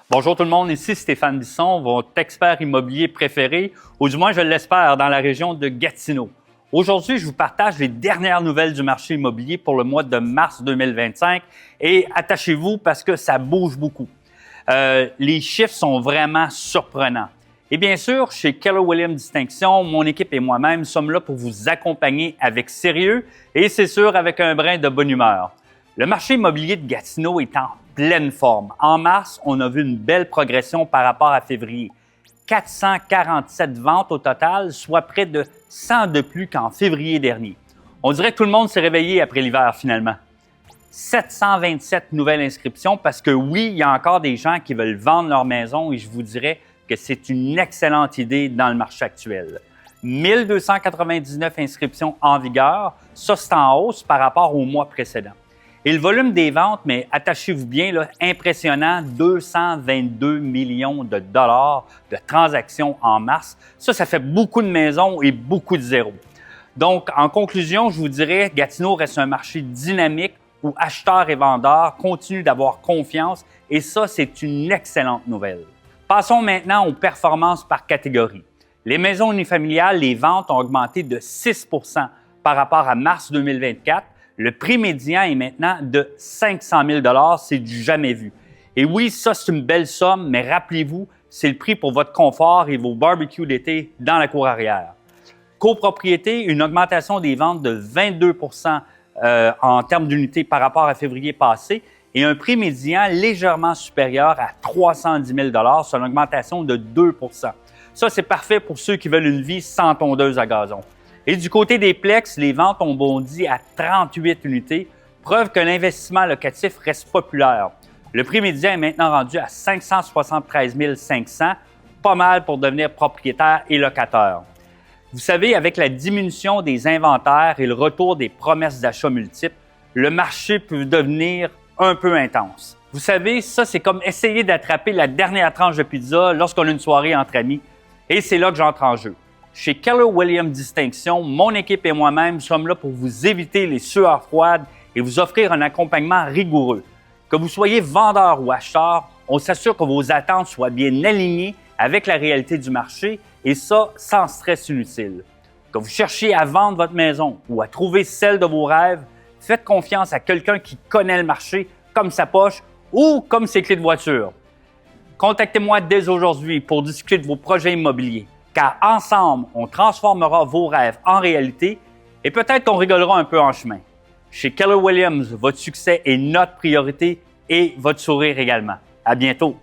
Bonjour tout le monde, ici Stéphane Bisson, votre expert immobilier préféré, ou du moins je l'espère, dans la région de Gatineau. Aujourd'hui, je vous partage les dernières nouvelles du marché immobilier pour le mois de mars 2025 et attachez-vous parce que ça bouge beaucoup. Les chiffres sont vraiment surprenants. Et bien sûr, chez Keller Williams Distinction, mon équipe et moi-même sommes là pour vous accompagner avec sérieux et c'est sûr avec un brin de bonne humeur. Le marché immobilier de Gatineau est en pleine forme. En mars, on a vu une belle progression par rapport à février. 447 ventes au total, soit près de 100 de plus qu'en février dernier. On dirait que tout le monde s'est réveillé après l'hiver finalement. 727 nouvelles inscriptions parce que oui, il y a encore des gens qui veulent vendre leur maison et je vous dirais que c'est une excellente idée dans le marché actuel. 1299 inscriptions en vigueur, ça c'est en hausse par rapport au mois précédent. Et le volume des ventes, mais attachez-vous bien, là, impressionnant, 222 millions de dollars de transactions en mars. Ça fait beaucoup de maisons et beaucoup de zéros. Donc, en conclusion, je vous dirais, Gatineau reste un marché dynamique où acheteurs et vendeurs continuent d'avoir confiance et ça, c'est une excellente nouvelle. Passons maintenant aux performances par catégorie. Les maisons unifamiliales, les ventes ont augmenté de 6 % par rapport à mars 2024. Le prix médian est maintenant de 500 000 $, c'est du jamais vu. Et oui, ça, c'est une belle somme, mais rappelez-vous, c'est le prix pour votre confort et vos barbecues d'été dans la cour arrière. Copropriété, une augmentation des ventes de 22 % en termes d'unités par rapport à février passé et un prix médian légèrement supérieur à 310 000 $, c'est une augmentation de 2 %. Ça, c'est parfait pour ceux qui veulent une vie sans tondeuse à gazon. Et du côté des plex, les ventes ont bondi à 38 unités, preuve que l'investissement locatif reste populaire. Le prix médian est maintenant rendu à 573 500, pas mal pour devenir propriétaire et locataire. Vous savez, avec la diminution des inventaires et le retour des promesses d'achat multiples, le marché peut devenir un peu intense. Vous savez, ça, c'est comme essayer d'attraper la dernière tranche de pizza lorsqu'on a une soirée entre amis. Et c'est là que j'entre en jeu. Chez Keller Williams Distinction, mon équipe et moi-même sommes là pour vous éviter les sueurs froides et vous offrir un accompagnement rigoureux. Que vous soyez vendeur ou acheteur, on s'assure que vos attentes soient bien alignées avec la réalité du marché et ça, sans stress inutile. Que vous cherchiez à vendre votre maison ou à trouver celle de vos rêves, faites confiance à quelqu'un qui connaît le marché comme sa poche ou comme ses clés de voiture. Contactez-moi dès aujourd'hui pour discuter de vos projets immobiliers. Car ensemble, on transformera vos rêves en réalité et peut-être qu'on rigolera un peu en chemin. Chez Keller Williams, votre succès est notre priorité et votre sourire également. À bientôt!